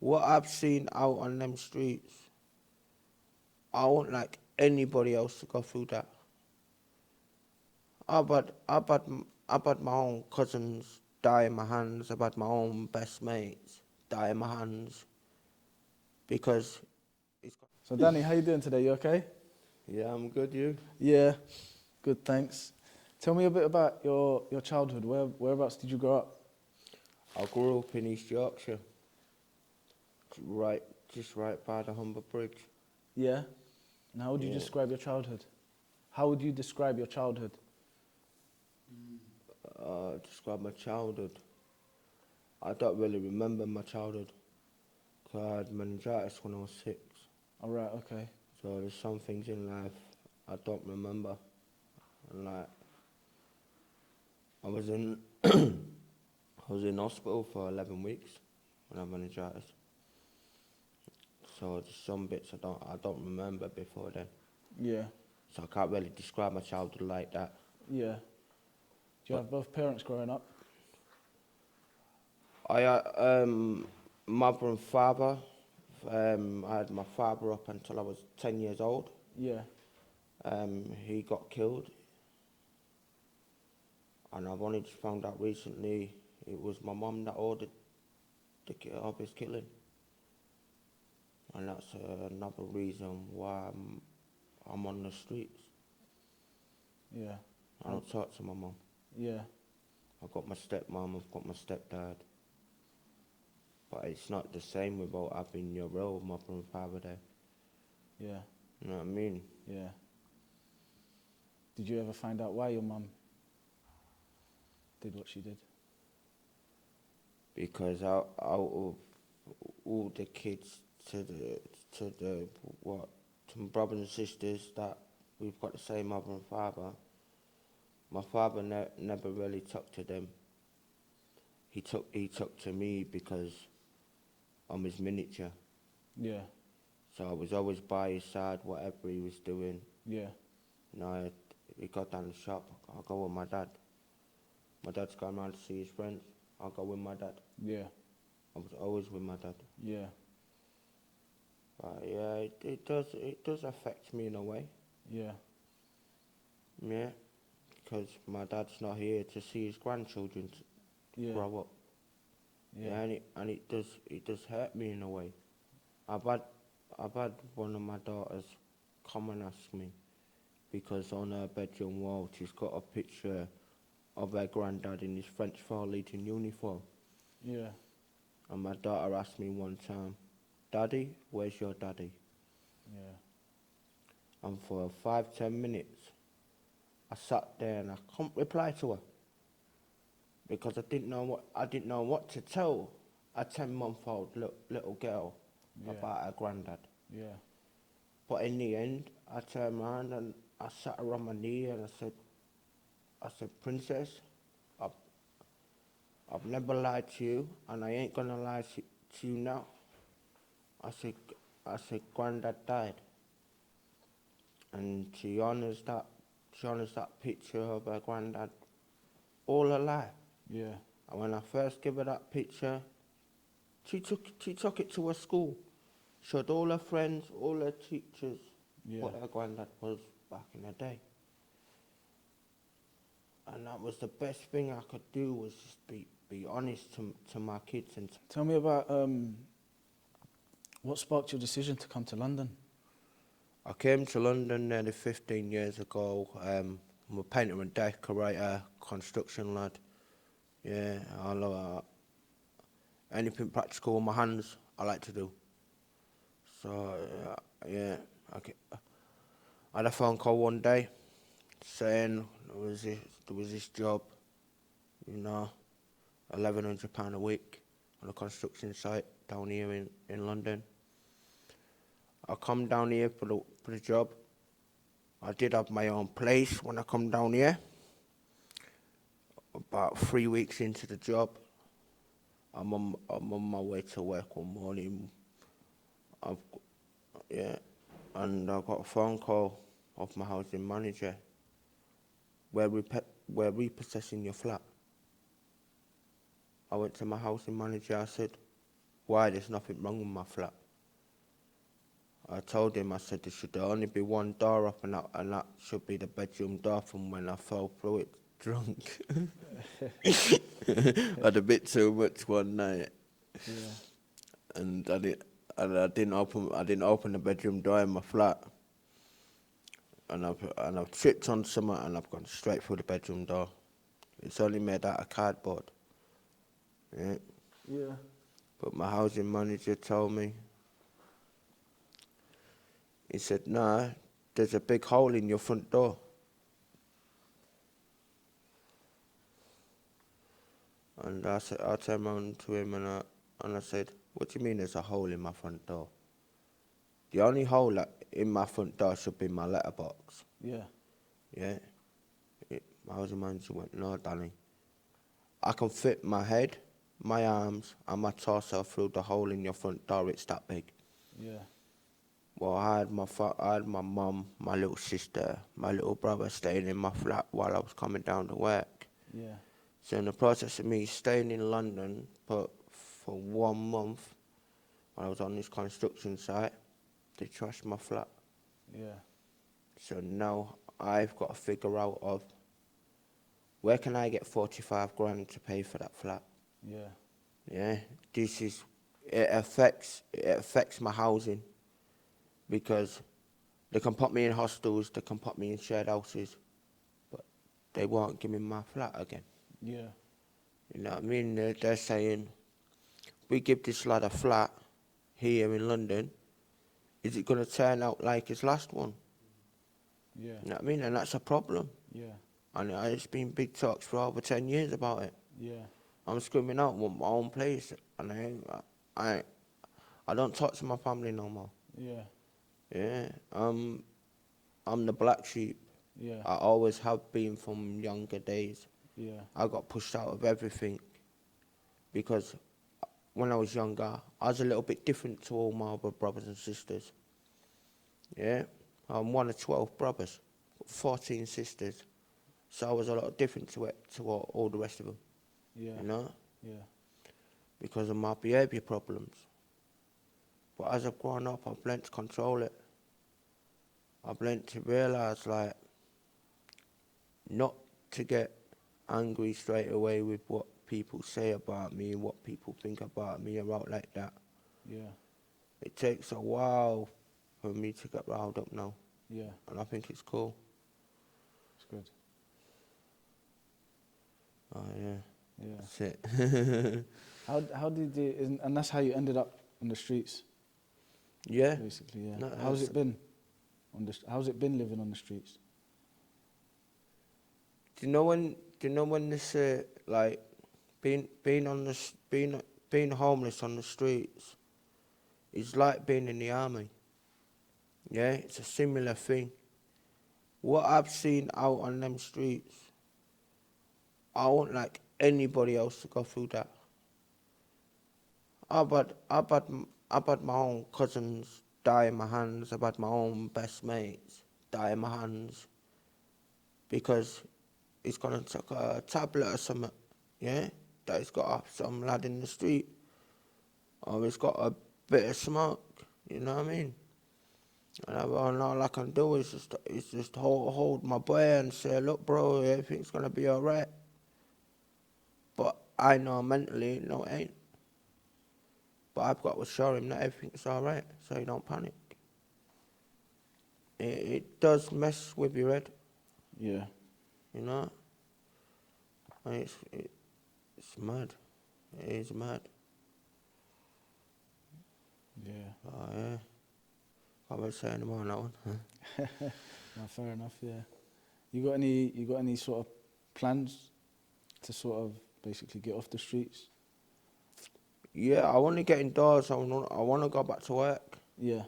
what I've seen out on them streets, I won't like anybody else to go through that. I've had my own cousins die in my hands. I've had my own best mates die in my hands because it's. So Danny, how you doing today? You okay? Yeah, I'm good. You? Yeah, good, thanks. Tell me a bit about your childhood. Whereabouts did you grow up? I grew up in East Yorkshire, right, just right by the Humber Bridge. Yeah. And how would you Yeah. describe your childhood? How would you describe your childhood? Describe my childhood. I don't really remember my childhood. 'Cause I had meningitis when I was 6. All right, okay. So there's some things in life I don't remember. And like, I was in, I was in hospital for 11 weeks when I had meningitis. So there's some bits I don't remember before then. Yeah, So I can't really describe my childhood like that. yeah. Do you have both parents growing up? I had mother and father. I had my father up until I was 10 years old. Yeah, He got killed, and I've only just found out recently it was my mum that ordered of his killing, and that's another reason why I'm on the streets. yeah, I don't talk to my mum. yeah, I've got my stepmom, I've got my stepdad, but it's not the same without having your real mother and father there. yeah, You know what I mean? yeah. Did you ever find out why your mum did what she did? Because out of all the kids to the what to my brothers and sisters that we've got the same mother and father, my father never really took to them. He took to me because I'm his miniature. Yeah, So I was always by his side, whatever he was doing. yeah, You know, he got down the shop, I'll go with my dad. My dad's going around to see his friends, I'll go with my dad. yeah, I was always with my dad. yeah, But yeah, it does affect me in a way. yeah, Yeah, because my dad's not here to see his grandchildren yeah, grow up. Yeah, and it does hurt me in a way. I've had I've had one of my daughters come and ask me because on her bedroom wall she's got a picture of her granddad in his French Fire Legion uniform. yeah, And my daughter asked me one time, "Daddy, where's your daddy?" yeah, And for 5, 10 minutes, I sat there and I couldn't reply to her because I didn't know what to tell a 10-month-old little girl yeah, about her granddad. yeah, But in the end, I turned around and I sat her on my knee and I said, "Princess, I've, I've never lied to you and I ain't gonna lie to you now." I said, Granddad died, and she honors that picture of her granddad all her life. yeah, And when I first gave her that picture, she took it to her school, showed all her friends, all her teachers, yeah, what her granddad was back in the day. And that was the best thing I could do, was just be honest to my kids. And Tell me about what sparked your decision to come to London? I came to London nearly 15 years ago. I'm a painter and decorator, construction lad. Yeah, I love anything practical with my hands, I like to do. So, yeah, I had a phone call one day saying there was this job, you know, £1,100 a week on a construction site down here in London. I come down here for the job. I did have my own place when I come down here. About 3 weeks into the job, I'm on my way to work one morning. I've yeah, and I got a phone call of my housing manager. We're repossessing your flat. I went to my housing manager. I said, why there's nothing wrong with my flat. I told him, I said, there should only be one door up, and that should be the bedroom door from when I fell through it drunk. Had a bit too much one night, Yeah. and I didn't open the bedroom door in my flat, and I've tripped on something, and I've gone straight through the bedroom door. It's only made out of cardboard. Yeah. Yeah. But my housing manager told me, he said, nah, there's a big hole in your front door. And I turned around to him and I said, what do you mean there's a hole in my front door? The only hole in my front door should be my letterbox. Yeah. Yeah. My housing manager went, no, Danny. I can fit my head, my arms, and my torso through the hole in your front door. It's that big. Yeah. Well, I had my mum, my little sister, my little brother staying in my flat while I was coming down to work. Yeah. So in the process of me staying in London for 1 month, when I was on this construction site, they trashed my flat. Yeah. So now I've got to figure out of where can I get 45 grand to pay for that flat. Yeah. Yeah, it affects my housing, because they can put me in hostels, they can put me in shared houses, but they won't give me my flat again. Yeah. You know what I mean? They're saying, we give this lad a flat here in London, is it going to turn out like his last one? Yeah. You know what I mean? And that's a problem. Yeah. And it's been big talks for over 10 years about it. Yeah. I'm screaming out, want my own place, and I don't talk to my family no more. Yeah. Yeah, I'm the black sheep. Yeah. I always have been from younger days. Yeah. I got pushed out of everything because when I was younger, I was a little bit different to all my other brothers and sisters. Yeah, I'm one of 12 brothers, 14 sisters, so I was a lot different to all the rest of them. Yeah. You know, Yeah. because of my behaviour problems. But as I've grown up, I've learnt to control it. I've learnt to realise, like, not to get angry straight away with what people say about me, what people think about me, or out like that. Yeah. It takes a while for me to get riled up now, Yeah. and I think it's cool. It's good. Oh yeah, Yeah. that's it. How did you, and that's how you ended up on the streets, Yeah. basically, yeah. No, How's it been? How's it been living on the streets? Do you know when this like being homeless on the streets is like being in the army? Yeah, it's a similar thing. What I've seen out on them streets, I won't like anybody else to go through that. I've had my own cousins die in my hands. I've had my own best mates die in my hands because he's gone and took a tablet or something, yeah, that he's got off some lad in the street, or he's got a bit of smoke, you know what I mean? And all I can do is just hold my boy and say, look, bro, everything's gonna be alright. But I know mentally, no, it ain't. But I've got to show him that everything's alright, so he don't panic. It does mess with your head, Yeah. you know? And it's mad. It is mad. Yeah. Oh, yeah. I won't say any more on that one. No, fair enough, yeah. You got any sort of plans to sort of basically get off the streets? Yeah, I want to get indoors. I want to go back to work. Yeah.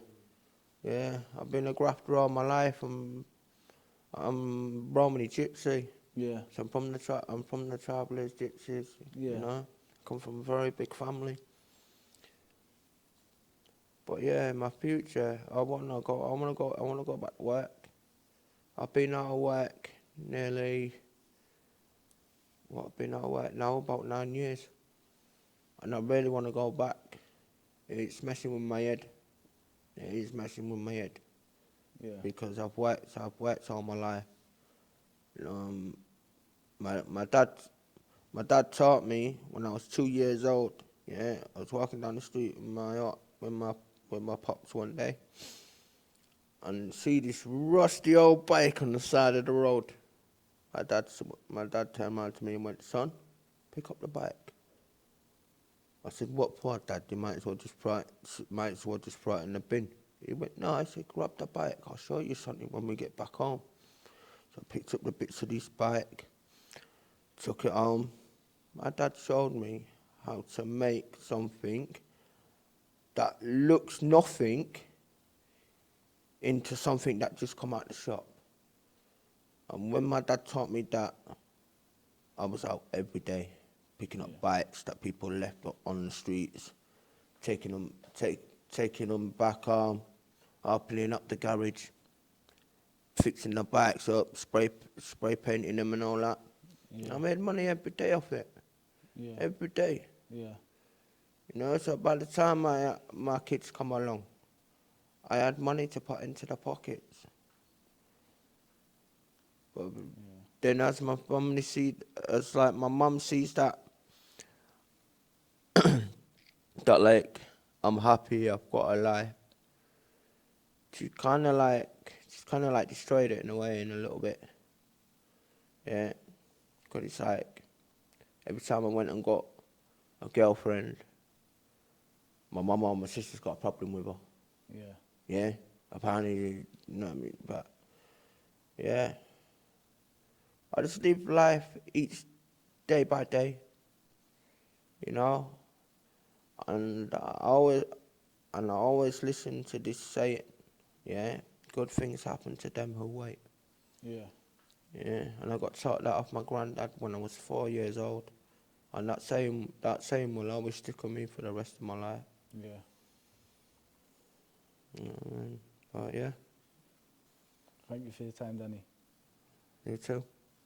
Yeah, I've been a grafter all my life. I'm Romany Gypsy. Yeah. So I'm from the travellers, gypsies. Yeah. You know, come from a very big family. But yeah, in my future, I want to go back to work. I've been out of work I've been out of work now about 9 years, and I really want to go back. it's messing with my head. It is messing with my head Yeah. because I've worked all my life. My dad taught me when I was 2 years old. Yeah, I was walking down the street with my pops one day, and see this rusty old bike on the side of the road. My dad turned around to me and went, "Son, pick up the bike." I said, "What for, Dad? You might as well just throw it in the bin." He went, "No." I said, "Grab the bike. I'll show you something when we get back home." So I picked up the bits of this bike, took it home. My dad showed me how to make something that looks nothing into something that just come out the shop. And when my dad taught me that, I was out every day picking up bikes that people left on the streets, taking them back home, opening up the garage, fixing the bikes up, spray painting them and all that. Yeah. I made money every day off it. Yeah. Every day. Yeah. You know, so by the time my kids come along, I had money to put into the pockets. But then as my family my mum sees that like I'm happy, I've got a life. She's kind of like destroyed it in a way, in a little bit. Yeah, because it's like every time I went and got a girlfriend, my mum or my sister's got a problem with her. Yeah. Yeah, apparently, you know what I mean. But yeah, I just live life each day by day, you know. And I always listen to this saying, yeah, good things happen to them who wait. Yeah. Yeah, and I got taught that off my granddad when I was 4 years old, and that saying will always stick with me for the rest of my life. Yeah. You know what I mean? But yeah, Thank you for your time, Danny. you too.